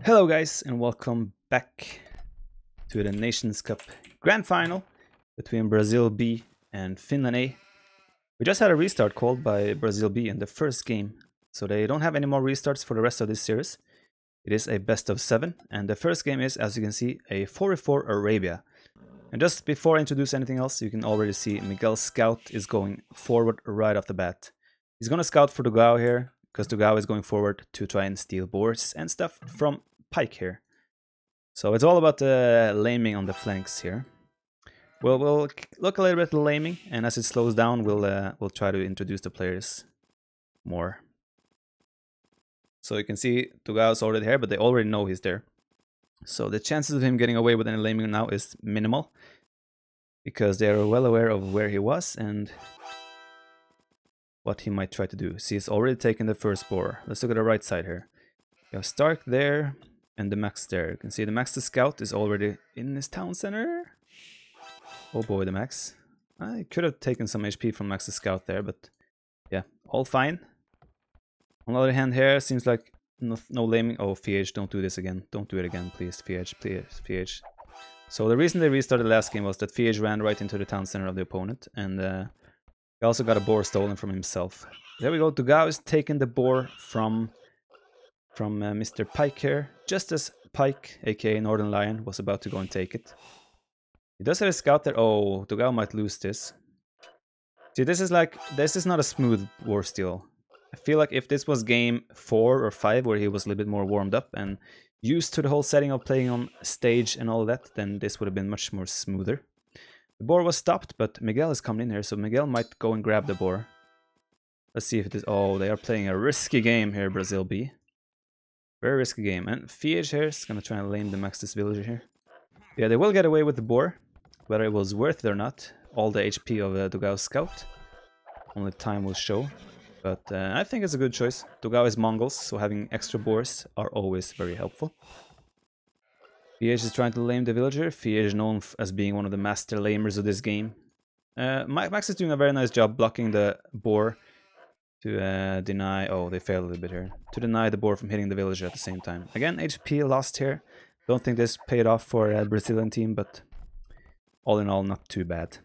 Hello guys and welcome back to the Nations Cup Grand Final between Brazil B and Finland A. We just had a restart called by Brazil B in the first game, so they don't have any more restarts for the rest of this series. It is a best of 7 and the first game is, as you can see, a 4v4 Arabia. And just before I introduce anything else, you can already see Miguel's scout is going forward right off the bat. He's gonna scout for Dugao here, because Dugao is going forward to try and steal boards and stuff from Pike here. So it's all about the laming on the flanks here. We'll look a little bit at the laming, and as it slows down, we'll try to introduce the players more. So you can see Dugao's already here, but they already know he's there. So the chances of him getting away with any laming now is minimal, because they are well aware of where he was and what he might try to do. See, he's already taken the first boar. Let's look at the right side here. You have Stark there and the Max there. You can see the Max the Scout is already in his town center. Oh boy, the Max. I could have taken some HP from Max the Scout there, but yeah, all fine. On the other hand here, seems like no laming. Oh, FH, don't do this again. Don't do it again, please. FH, please, FH. So the reason they restarted the last game was that FH ran right into the town center of the opponent, and he also got a boar stolen from himself. There we go. Dugao is taking the boar from Mr. Pike here, just as Pike, aka Northern Lion, was about to go and take it. He does have a scout there. Oh, Dugao might lose this. See, this is not a smooth war steal. I feel like if this was game 4 or 5, where he was a little bit more warmed up and used to the whole setting of playing on stage and all that, then this would have been much more smoother. The boar was stopped, but Miguel is coming in here, so Miguel might go and grab the boar. Let's see if it is... Oh, they are playing a risky game here, Brazil B. Very risky game. And FH here is going to try and lame the Max this villager here. Yeah, they will get away with the boar. Whether it was worth it or not, all the HP of Dugao's scout. Only time will show. But I think it's a good choice. Dugao is Mongols, so having extra boars are always very helpful. FH is trying to lame the villager. FH is known as being one of the master lamers of this game. Max is doing a very nice job blocking the boar to deny... Oh, they failed a little bit here. To deny the boar from hitting the villager at the same time. Again, HP lost here. Don't think this paid off for a Brazilian team, but all in all, not too bad.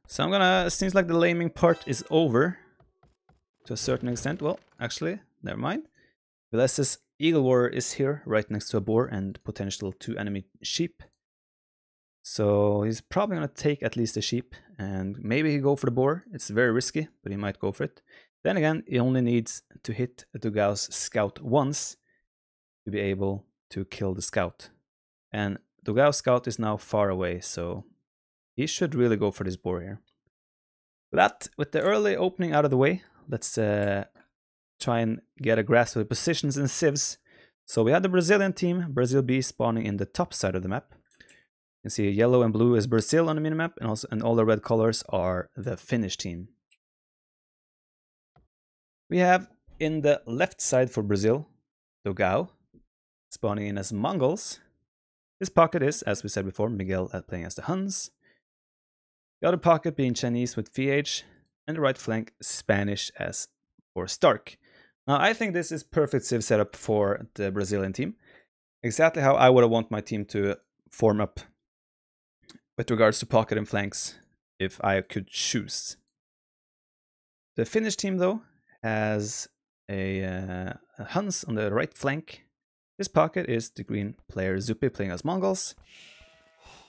So I'm gonna... Seems like the laming part is over. To a certain extent. Well, actually, never mind. Velez's Eagle Warrior is here, right next to a boar and potential 2 enemy sheep. So he's probably going to take at least a sheep, and maybe he go for the boar. It's very risky, but he might go for it. Then again, he only needs to hit Dugao's scout once to be able to kill the scout. And Dugao's scout is now far away, so he should really go for this boar here. With the early opening out of the way, let's try and get a grasp of the positions and civs. So we had the Brazilian team, Brazil B, spawning in the top side of the map. You can see yellow and blue is Brazil on the minimap, and all the red colors are the Finnish team. We have in the left side for Brazil, Dugao, spawning in as Mongols. This pocket is, as we said before, Miguel playing as the Huns. The other pocket being Chinese with FH, and the right flank Spanish as for Stark. Now I think this is perfect civ setup for the Brazilian team. Exactly how I would have want my team to form up with regards to pocket and flanks, if I could choose. The Finnish team, though, has a Huns on the right flank. This pocket is the green player Zupi playing as Mongols.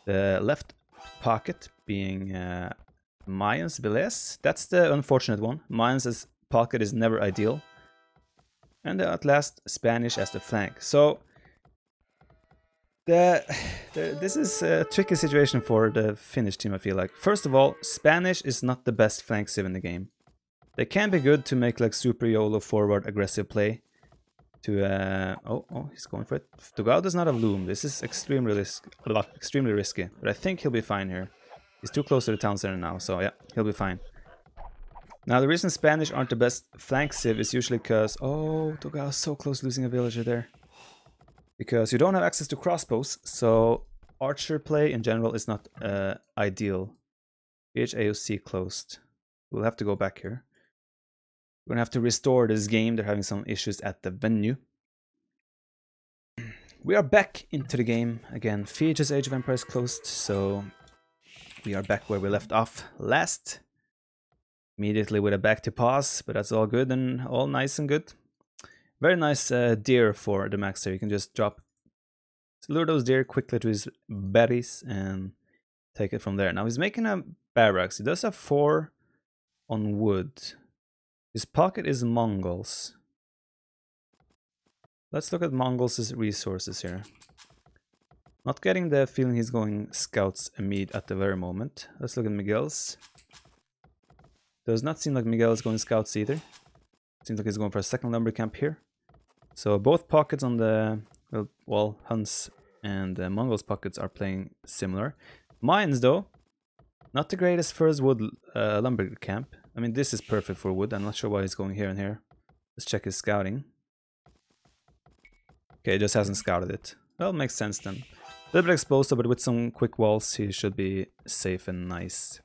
The left pocket being Mayans Velez. That's the unfortunate one. Mayans' pocket is never ideal. And at last, Spanish as the flank. So this is a tricky situation for the Finnish team, I feel like. First of all, Spanish is not the best flank civ in the game. They can be good to make like super YOLO forward aggressive play. Oh, he's going for it. Dugao does not have loom. This is extremely risky, but I think he'll be fine here. He's too close to the town center now, so yeah, he'll be fine. Now the reason Spanish aren't the best flank civ is usually because... Oh, Dugao's so close losing a villager there. Because you don't have access to crossbows, so archer play in general is not ideal. AOC closed. We'll have to go back here. We're gonna have to restore this game. They're having some issues at the venue. we are back into the game again. Fiege's Age of Empires closed, so we are back where we left off last. Immediately with a back to pause, but that's all good and all nice and good. Very nice deer for the max there. You can just lure those deer quickly to his berries and take it from there. Now he's making a barracks. He does have 4 on wood. His pocket is Mongols. Let's look at Mongols' resources here. Not getting the feeling he's going scouts immediate at the very moment. Let's look at Miguel's. Does not seem like Miguel is going scouts either. Seems like he's going for a second lumber camp here. So both pockets on the Huns and the Mongols pockets are playing similar. Mines though, not the greatest first wood lumber camp. I mean, this is perfect for wood. I'm not sure why he's going here and here. Let's check his scouting. Okay, he just hasn't scouted it. Well, makes sense then. A little bit exposed, but with some quick walls, he should be safe and nice.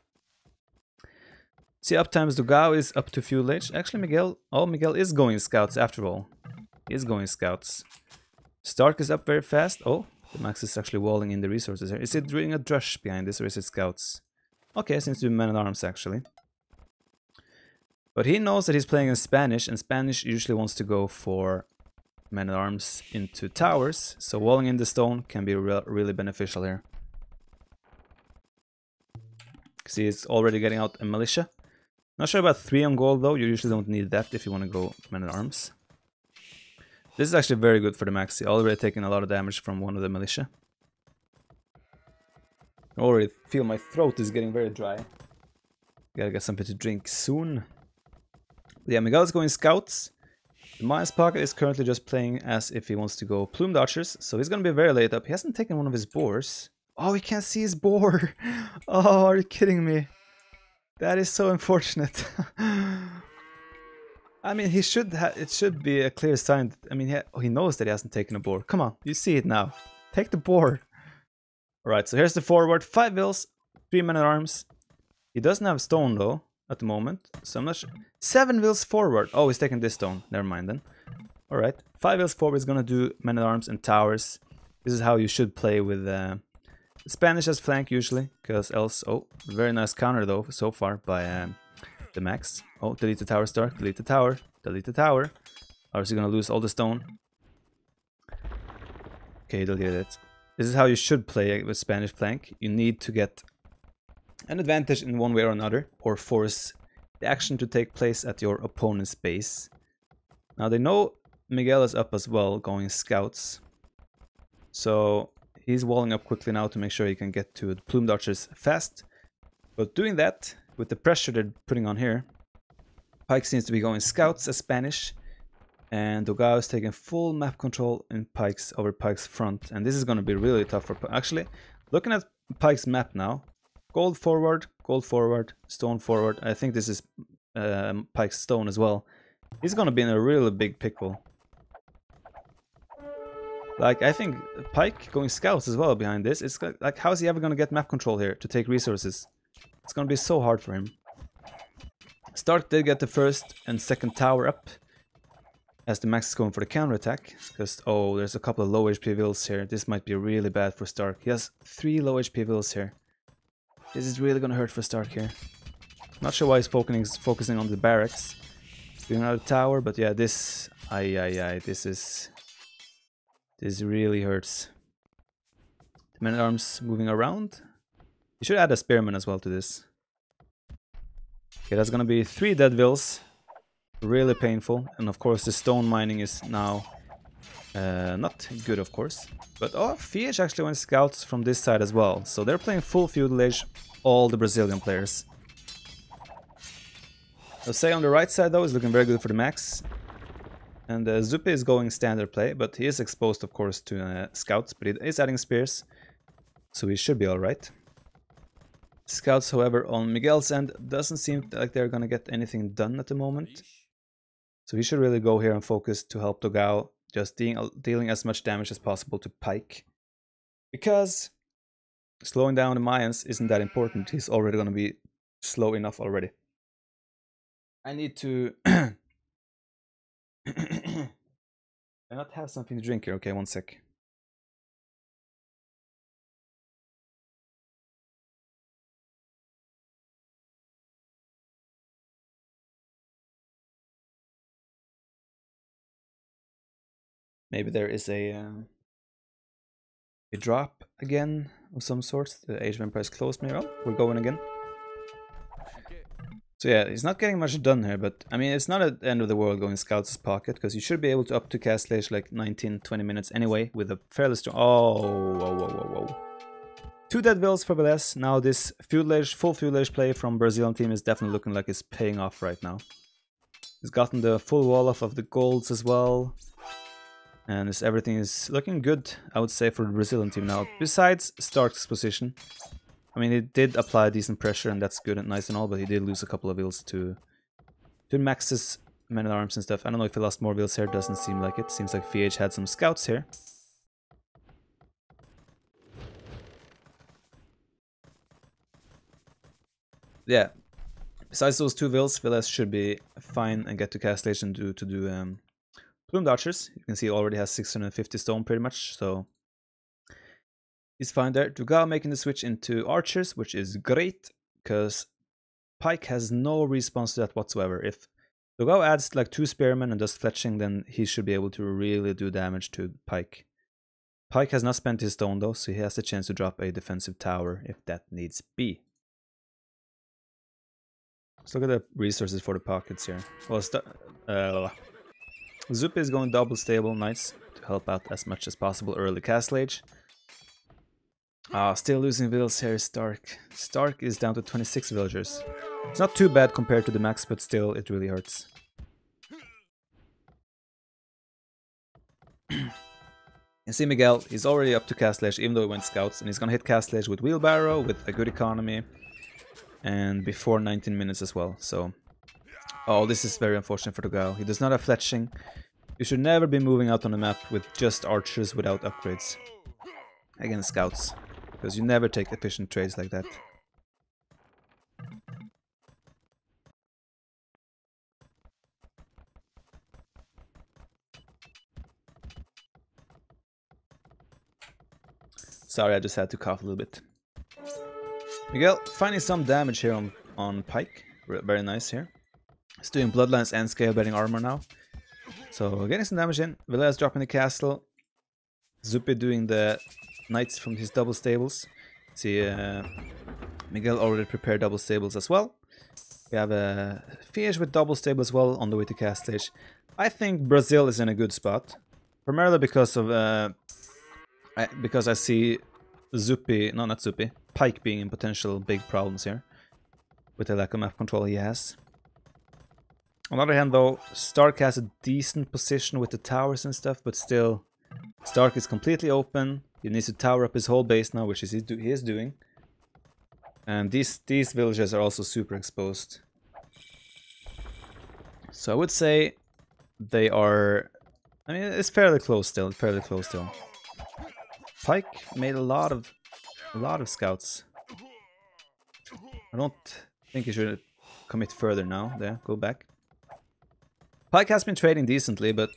See, uptimes Dugao is up to fuel age. Actually, Miguel is going scouts after all. He is going scouts. Stark is up very fast. Oh, the max is actually walling in the resources here. Is it doing a drush behind this or is it scouts? Okay, seems to be men-at-arms actually. But he knows that he's playing in Spanish, and Spanish usually wants to go for men-at-arms into towers, so walling in the stone can be really beneficial here. See, it's already getting out a militia. Not sure about 3 on gold though, you usually don't need that if you want to go men-at-arms. This is actually very good for the maxi, already taking a lot of damage from one of the militia. I already feel my throat is getting very dry. Gotta get something to drink soon. Yeah, Miguel is going scouts. The Maya's pocket is currently just playing as if he wants to go plumed archers, so he's gonna be very late up. He hasn't taken one of his boars. Oh, he can't see his boar! Oh, are you kidding me? That is so unfortunate. I mean, it should be a clear sign. I mean, he knows that he hasn't taken a boar. Come on, you see it now. Take the boar. Alright, so here's the forward. 5 vills, 3 men-at-arms. He doesn't have stone though, at the moment. So I'm not sure. 7 vills forward. Oh, he's taking this stone. Never mind then. Alright, 5 vills forward is gonna do men-at-arms and towers. This is how you should play with Spanish as flank usually, because else... Oh, very nice counter though, so far by the max. Oh, delete the tower, Stark. Delete the tower. Delete the tower. Or is he gonna lose all the stone? Okay, he deleted it. This is how you should play with Spanish flank. You need to get an advantage in one way or another, or force the action to take place at your opponent's base. Now they know Miguel is up as well, going scouts. So he's walling up quickly now to make sure he can get to the plumed archers fast. But doing that, with the pressure they're putting on here, Pike seems to be going scouts as Spanish. And Dogao is taking full map control in Pike's over Pike's front, and this is going to be really tough for actually looking at Pike's map now. Gold forward, stone forward. I think this is Pike's stone as well. He's going to be in a really big pickle. Like, I think Pike going scouts as well behind this. It's like, how is he ever going to get map control here to take resources? It's going to be so hard for him. Stark did get the first and second tower up, as the max is going for the counterattack, because, oh, there's a couple of low HP vills here. This might be really bad for Stark. He has 3 low HP vills here. This is really gonna hurt for Stark here. Not sure why he's focusing on the barracks. Doing another tower, but yeah, this... this really hurts. The men-at-arms moving around. You should add a spearman as well to this. Okay, that's gonna be 3 dead vills. Really painful, and of course the stone mining is now not good, of course. But oh, Fiege actually went scouts from this side as well, so they're playing full feudal age, all the Brazilian players. I'll say on the right side though is looking very good for the max, and Zupi is going standard play, but he is exposed of course to scouts, but he is adding spears, so he should be alright. Scouts, however, on Miguel's end doesn't seem like they're gonna get anything done at the moment. So he should really go here and focus to help Dogao, just dealing as much damage as possible to Pike. Because slowing down the Mayans isn't that important, he's already going to be slow enough already. I need to... I not have something to drink here, okay, one sec. Maybe there is a drop again of some sort. The Age of Empires closed me. Oh, we're going again. So yeah, he's not getting much done here, but I mean, it's not at the end of the world going Scouts' pocket, because you should be able to up to cast Age like 19-20 minutes anyway with a fairly strong... Oh, whoa, whoa, whoa, whoa. 2 dead vills for Velez. Now this full Feudal Age play from Brazilian team is definitely looking like it's paying off right now. He's gotten the full wall off of the golds as well. And everything is looking good, I would say, for the Brazilian team now. Besides Stark's position. I mean, he did apply decent pressure, and that's good and nice and all, but he did lose a couple of vills to Max's men-at-arms and stuff. I don't know if he lost more vills here, doesn't seem like it. Seems like VH had some scouts here. Yeah, besides those 2 vills, Velez should be fine and get to cast Age and to do Plumed Archers. You can see he already has 650 stone pretty much, so he's fine there. Dugao making the switch into Archers, which is great, because Pike has no response to that whatsoever. If Dugao adds like 2 Spearmen and does fletching, then he should be able to really do damage to Pike. Pike has not spent his stone though, so he has the chance to drop a defensive tower if that needs be. Let's look at the resources for the pockets here. Well, Zup is going double stable knights to help out as much as possible early Castle Age. Still losing villas here is Stark. Stark is down to 26 villagers. It's not too bad compared to the max, but still it really hurts. You see Miguel, he's already up to Castle Age even though he went scouts, and he's gonna hit Castle Age with Wheelbarrow, with a good economy, and before 19 minutes as well, so... Oh, this is very unfortunate for Dugao. He does not have fletching. You should never be moving out on the map with just archers without upgrades against scouts, because you never take efficient trades like that. Sorry, I just had to cough a little bit. Miguel finding some damage here on Pike. Very nice here. He's doing Bloodlines and Scale-Bearing Armor now. So getting some damage in. Velez dropping the castle. Zupi doing the knights from his double stables. See, Miguel already prepared double stables as well. We have a Fiege with double stable as well on the way to cast stage. I think Brazil is in a good spot. Primarily because of because I see Zupi, no, not Zupi, Pike being in potential big problems here with the lack of map control he has. On the other hand though, Stark has a decent position with the towers and stuff, but still, Stark is completely open. He needs to tower up his whole base now, which he is doing. And these villages are also super exposed. So I would say they are... I mean, it's fairly close still, Pike made a lot of scouts. I don't think he should commit further now. There, go back. Pike has been trading decently, but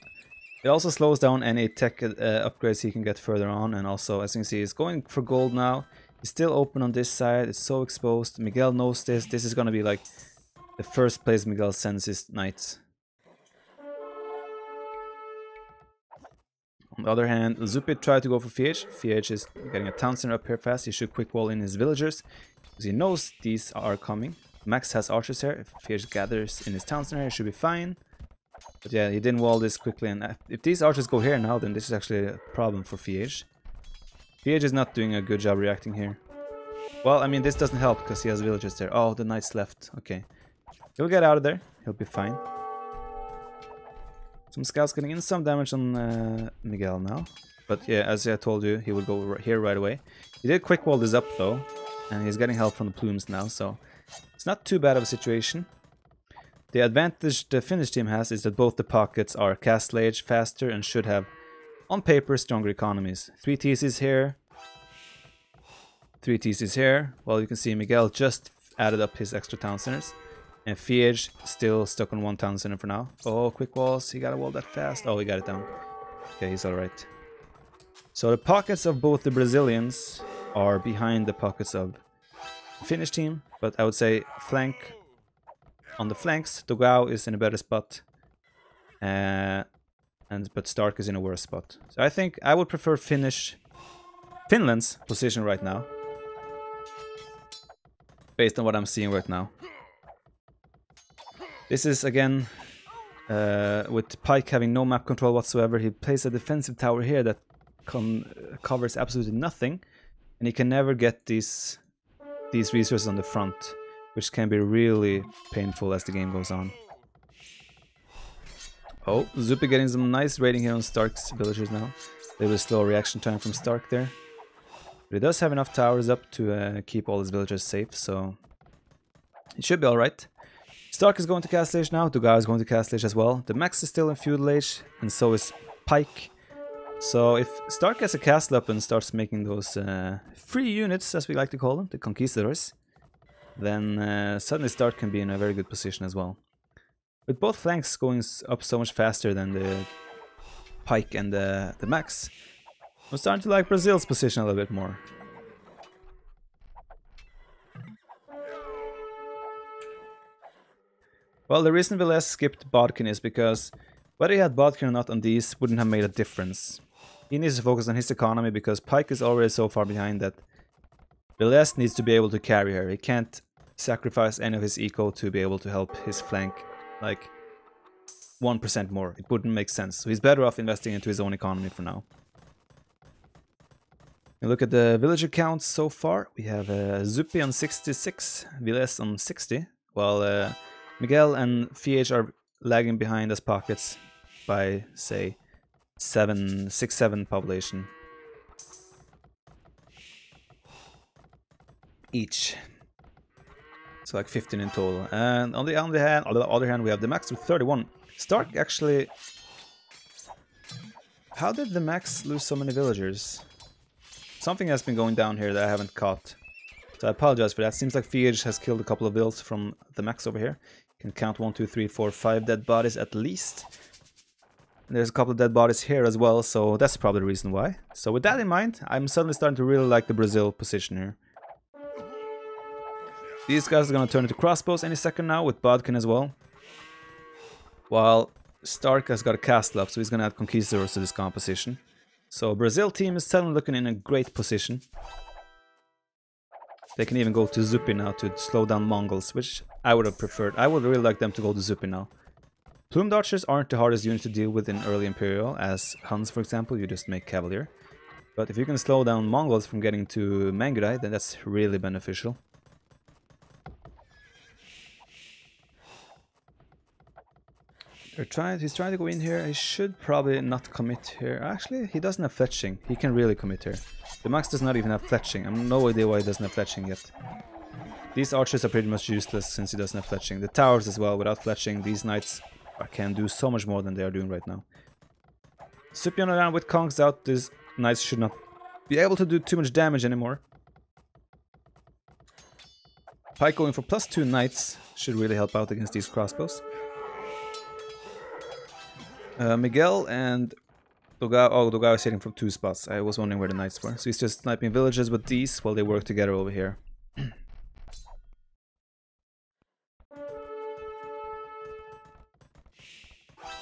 it also slows down any tech upgrades he can get further on, and also, as you can see, he's going for gold now. He's still open on this side, it's so exposed. Miguel knows this. This is gonna be like the first place Miguel sends his knights. On the other hand, Zupit tried to go for Fiege. Fiege is getting a town center up here fast. He should quick wall in his villagers, because he knows these are coming. Max has archers here. If Fiege gathers in his town center, he should be fine. But yeah, he didn't wall this quickly, and if these archers go here now, then this is actually a problem for Fiege. Fiege is not doing a good job reacting here. Well, I mean, this doesn't help because he has villagers there. Oh, the knights left. Okay. He'll get out of there. He'll be fine. Some scouts getting in some damage on Miguel now. But yeah, as I told you, he will go here right away. He did quick wall this up though, and he's getting help from the plumes now, so it's not too bad of a situation. The advantage the Finnish team has is that both the pockets are castle age faster and should have, on paper, stronger economies. 3 TCs here. 3 TCs here. Well, you can see Miguel just added up his extra town centers. And Fiege still stuck on 1 town center for now. Oh, quick walls. He got a wall that fast. Oh, he got it down. Okay, he's alright. So the pockets of both the Brazilians are behind the pockets of the Finnish team. But I would say on the flanks, Dogao is in a better spot. but Stark is in a worse spot. So I think I would prefer Finland's position right now, based on what I'm seeing right now. This is again with Pike having no map control whatsoever. He plays a defensive tower here that covers absolutely nothing, and he can never get these resources on the front, which can be really painful as the game goes on. Oh, Zupi getting some nice raiding here on Stark's villagers now. A little slow reaction time from Stark there. But he does have enough towers up to keep all his villagers safe, so it should be alright. Stark is going to Castle Age now, Dugai is going to Castle Age as well. The Max is still in Feudal Age, and so is Pike. So if Stark gets a castle up and starts making those free units, as we like to call them, the Conquistadors, then suddenly Stark can be in a very good position as well. With both flanks going up so much faster than the Pike and the Max, I'm starting to like Brazil's position a little bit more. Well, the reason Velez skipped Bodkin is because whether he had Bodkin or not on these wouldn't have made a difference. He needs to focus on his economy because Pike is already so far behind that Velez needs to be able to carry her. He can't sacrifice any of his eco to be able to help his flank like 1% more. It wouldn't make sense. So he's better off investing into his own economy for now. You look at the villager counts so far. We have Zupi on 66, Velez on 60, while Miguel and Fiege are lagging behind as pockets by, say, 6-7 population each. So like 15 in total. And on the other hand, we have the Max with 31. Stark actually... How did the Max lose so many villagers? Something has been going down here that I haven't caught. So I apologize for that. Seems like Fiege has killed a couple of vills from the Max over here. Can count 1, 2, 3, 4, 5 dead bodies at least. And there's a couple of dead bodies here as well, so that's probably the reason why. So with that in mind, I'm suddenly starting to really like the Brazil position here. These guys are going to turn into crossbows any second now, with Bodkin as well. While Stark has got a castle up, so he's going to add Conquistadors to this composition. So Brazil team is suddenly looking in a great position. They can even go to Zupi now to slow down Mongols, which I would have preferred. I would really like them to go to Zupi now. Plumed archers aren't the hardest unit to deal with in early Imperial, as Huns, for example, you just make Cavalier. But if you can slow down Mongols from getting to Mangudai, then that's really beneficial. He's trying to go in here. He should probably not commit here. Actually, he doesn't have fletching. He can really commit here. The Max does not even have fletching. I have no idea why he doesn't have fletching yet. These archers are pretty much useless since he doesn't have fletching. The towers as well, without fletching, these knights can do so much more than they are doing right now. Supion around with Kongs out, these knights should not be able to do too much damage anymore. Pike going for +2 knights should really help out against these crossbows. Miguel and Dogao, oh, Dogao is hitting from 2 spots. I was wondering where the knights were. So he's just sniping villages with these while they work together over here.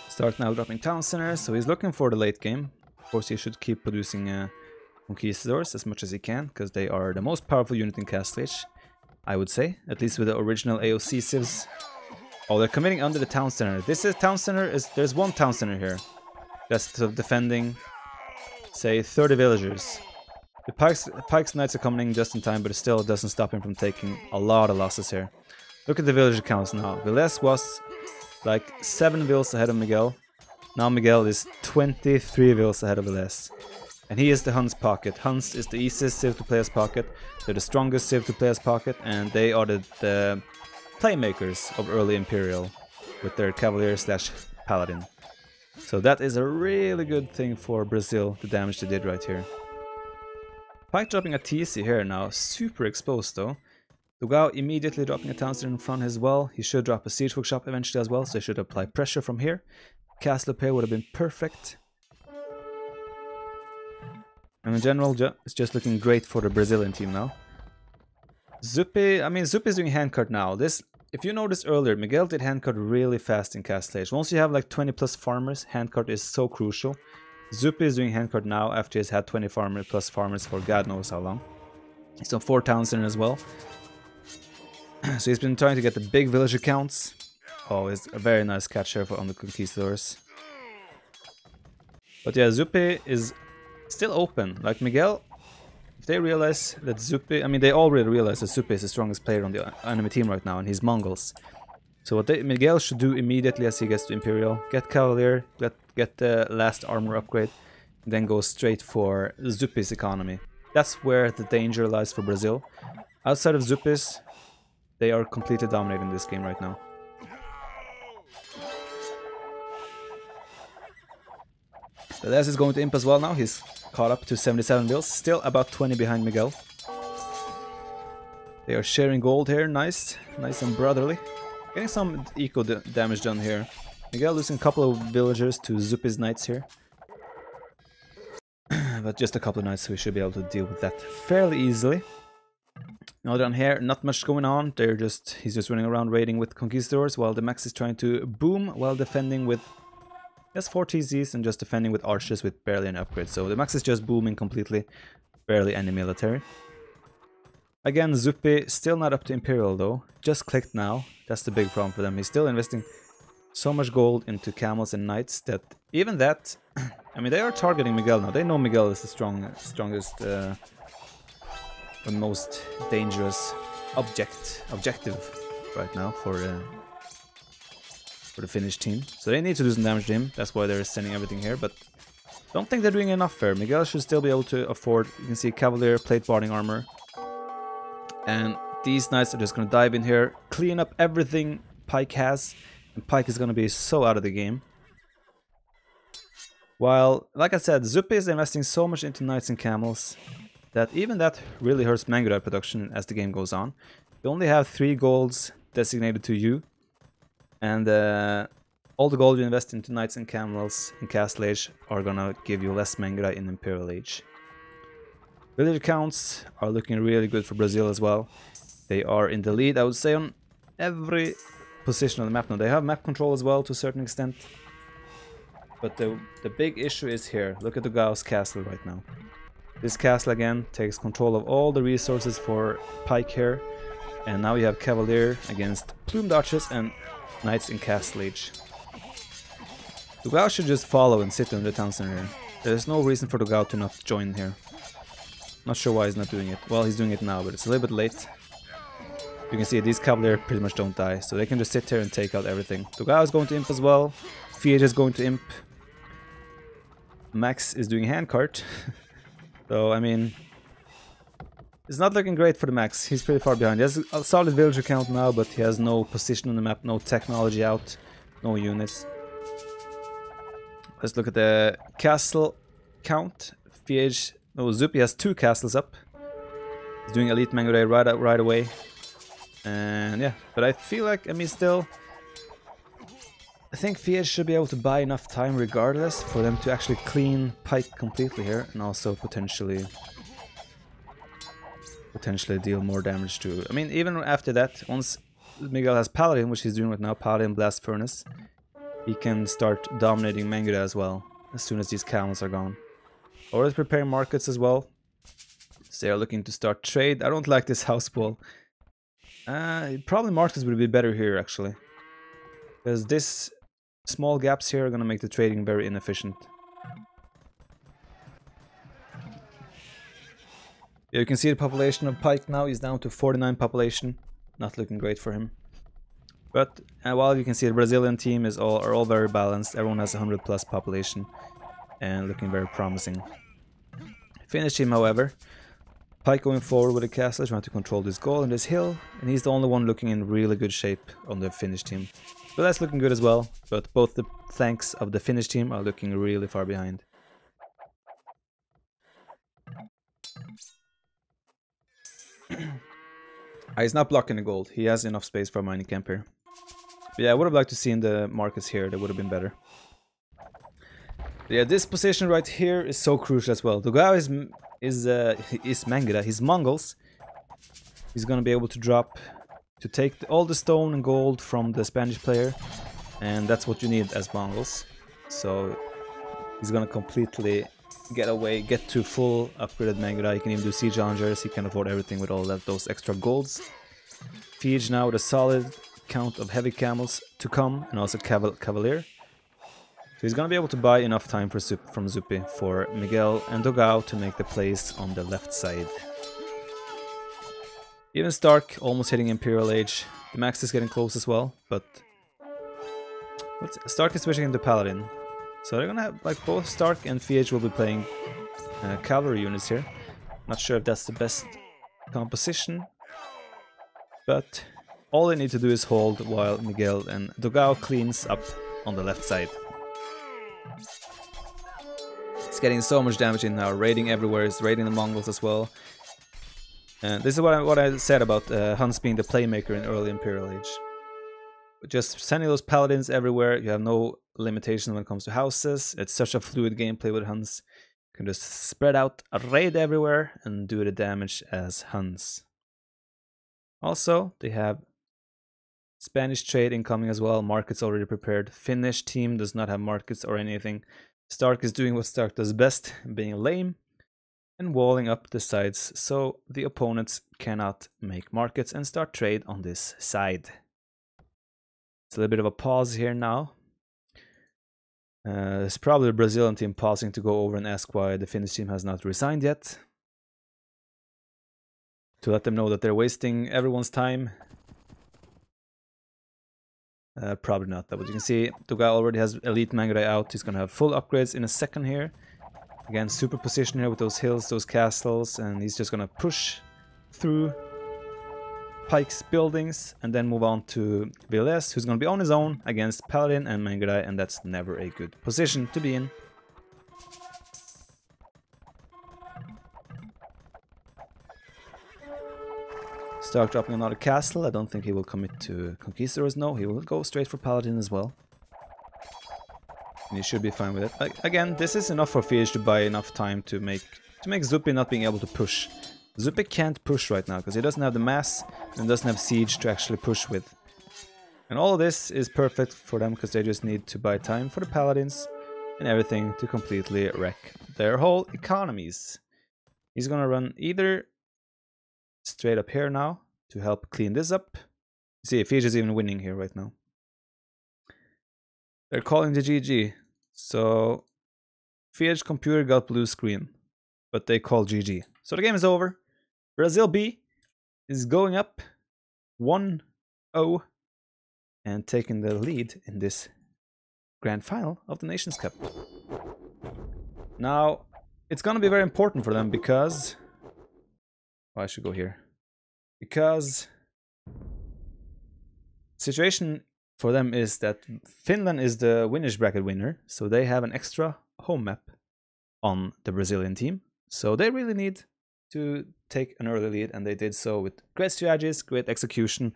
Start now dropping town centers, so he's looking for the late game. Of course, he should keep producing Conquistadors as much as he can, because they are the most powerful unit in Castle Age, I would say. At least with the original AOC civs. Oh, they're committing under the town center. This is town center. There's one town center here, just defending, say, 30 villagers. The Pike's knights are coming in just in time, but it still doesn't stop him from taking a lot of losses here. Look at the villager counts now. Velez was like 7 vills ahead of Miguel. Now Miguel is 23 vills ahead of Velez. And he is the Huns pocket. Huns is the easiest civ to play as pocket. They're the strongest civ to play as pocket, and they are the playmakers of early Imperial with their Cavalier / Paladin. So that is a really good thing for Brazil, the damage they did right here. Pike dropping a TC here now, super exposed though. Dogao immediately dropping a town center in front as well. He should drop a siege workshop eventually as well, so he should apply pressure from here. Castle up here would have been perfect. And in general, it's just looking great for the Brazilian team now. Zupi, I mean, Zupi is doing handcart now. If if you noticed earlier, Miguel did handcart really fast in cast stage. Once you have like 20 plus farmers, handcart is so crucial. Zupi is doing handcart now after he's had 20 plus farmers for God knows how long. He's on 4 towns in as well. So he's been trying to get the big villager counts. Oh, it's a very nice catch here on the Conquistadors. But yeah, Zupi is still open. Like Miguel, if they realize that Zupi... I mean, they already realize that Zupi is the strongest player on the enemy team right now, and he's Mongols. So what Miguel should do immediately as he gets to Imperial, get Cavalier, get the last armor upgrade, and then go straight for Zupi's economy. That's where the danger lies for Brazil. Outside of Zupi's, they are completely dominating this game right now. The last is going to Imp as well now. He's caught up to 77 bills, still about 20 behind Miguel. They are sharing gold here, nice and brotherly. Getting some eco damage done here. Miguel losing a couple of villagers to Zupi's knights here. But just a couple of knights, so we should be able to deal with that fairly easily. Now down here, not much going on. He's just running around raiding with Conquistadors, while the Max is trying to boom while defending with just 4 TZs and just defending with archers with barely any upgrades. So the Max is just booming completely, barely any military. Again, Zupi still not up to Imperial though, just clicked now. That's the big problem for them. He's still investing so much gold into camels and knights that even that, I mean, they are targeting Miguel now. They know Miguel is the strongest and most dangerous objective right now for the Finnish team. So they need to do some damage to him. That's why they're sending everything here, but don't think they're doing enough here. Miguel should still be able to afford, you can see Cavalier, plate barding armor. And these knights are just going to dive in here, clean up everything Pike has, and Pike is going to be so out of the game. While, like I said, Zupi is investing so much into knights and camels that even that really hurts Mangudai production as the game goes on. You only have 3 golds designated to you, and all the gold you invest into knights and camels in Castle Age are gonna give you less Mangudai in Imperial Age. Villager counts are looking really good for Brazil as well. They are in the lead, I would say, on every position on the map now. They have map control as well to a certain extent. But the big issue is here. Look at the Gauss castle right now. This castle again takes control of all the resources for Pike here. And now you have Cavalier against Plumed Archers and Knights in Castle Age. Dugao should just follow and sit in the town center here. There's no reason for Dugao to not join here. Not sure why he's not doing it. Well, he's doing it now, but it's a little bit late. You can see these Cavalier pretty much don't die, so they can just sit here and take out everything. Dugao is going to Imp as well. Fiat is going to Imp. Max is doing handcart. So, I mean, it's not looking great for the Max. He's pretty far behind. He has a solid villager count now, but he has no position on the map, no technology out, no units. Let's look at the castle count. Fiat... Oh, Zupi has 2 castles up. He's doing Elite Mangudai right away. And yeah, but I feel like, I mean, still... I think Fiat should be able to buy enough time regardless for them to actually clean Pike completely here. And also potentially deal more damage to... I mean, even after that, once Miguel has Paladin, which he's doing right now, Paladin Blast Furnace, he can start dominating Mangudai as well, as soon as these camels are gone. Or is preparing markets as well. So they're looking to start trade. I don't like this house wall. Probably markets would be better here actually. Because this small gaps here are going to make the trading very inefficient. Yeah, you can see the population of Pike now is down to 49 population. Not looking great for him. But while you can see the Brazilian team are all very balanced. Everyone has 100 plus population. And looking very promising. Finnish team, however, Pike going forward with the castle, trying to control this goal and this hill, and he's the only one looking in really good shape on the Finnish team. So that's looking good as well, but both the flanks of the Finnish team are looking really far behind. He's not blocking the gold, he has enough space for a mining camp here. But yeah, I would have liked to see in the markets here, that would have been better. Yeah, this position right here is so crucial as well. Dugao is Mangudai, he's Mongols. He's gonna be able to drop to take all the stone and gold from the Spanish player, and that's what you need as Mongols. So he's gonna completely get away, get to full upgraded Mangudai. He can even do siege challengers, he can afford everything with all those extra golds. Fiege now with a solid count of heavy camels to come, and also cavalier. So he's gonna be able to buy enough time from Zuppi for Miguel and Dogao to make the plays on the left side. Even Stark almost hitting Imperial Age. The max is getting close as well, but Stark is switching into Paladin. So they're gonna have, like, both Stark and Fiege will be playing cavalry units here. Not sure if that's the best composition, but all they need to do is hold while Miguel and Dogao cleans up on the left side. He's getting so much damage in now, raiding everywhere, he's raiding the Mongols as well. And this is what I said about Huns being the playmaker in early Imperial Age. Just sending those paladins everywhere, you have no limitation when it comes to houses. It's such a fluid gameplay with Huns. You can just spread out, raid everywhere, and do the damage as Huns. Also, they have Spanish trade incoming as well, markets already prepared. Finnish team does not have markets or anything. Stark is doing what Stark does best, being lame and walling up the sides so the opponents cannot make markets and start trade on this side. It's a little bit of a pause here now. It's probably the Brazilian team pausing to go over and ask why the Finnish team has not resigned yet, to let them know that they're wasting everyone's time. Probably not, though. But you can see Dogao already has Elite Mangudai out. He's gonna have full upgrades in a second here. Again, super position here with those hills, those castles, and he's just gonna push through Pike's buildings and then move on to Villes, who's gonna be on his own against Paladin and Mangudai, and that's never a good position to be in. Stark dropping another castle. I don't think he will commit to Conquistadors. No, he will go straight for Paladin as well. And he should be fine with it. Like, again, this is enough for Fiege to buy enough time to make Zuppi not being able to push. Zuppi can't push right now because he doesn't have the mass and doesn't have siege to actually push with. And all of this is perfect for them because they just need to buy time for the Paladins and everything to completely wreck their whole economies. He's gonna run either straight up here now to help clean this up. You see, Fiege is even winning here right now. They're calling the GG. So Fiege computer got blue screen, but they call GG. So the game is over. Brazil B is going up 1-0 and taking the lead in this grand final of the Nations Cup. Now, it's gonna be very important for them because... Oh, I should go here. Because situation for them is that Finland is the winners bracket winner, so they have an extra home map on the Brazilian team. So they really need to take an early lead, and they did so with great strategies, great execution.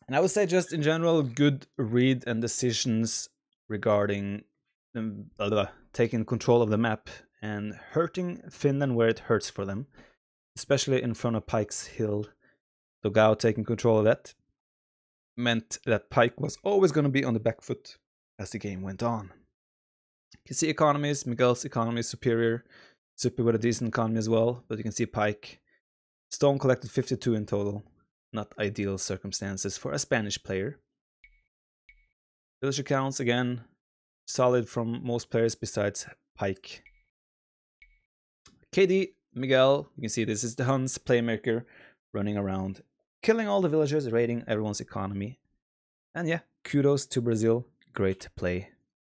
And I would say just in general, good read and decisions regarding taking control of the map and hurting Finland where it hurts for them. Especially in front of Pike's Hill. Dogao taking control of that meant that Pike was always going to be on the back foot as the game went on. You can see economies. Miguel's economy is superior. Zuppi with a decent economy as well, but you can see Pike. Stone collected 52 in total. Not ideal circumstances for a Spanish player. Village accounts, again, solid from most players besides Pike. KD, Miguel, you can see this is the Huns playmaker running around, killing all the villagers, raiding everyone's economy. And yeah, kudos to Brazil, great play.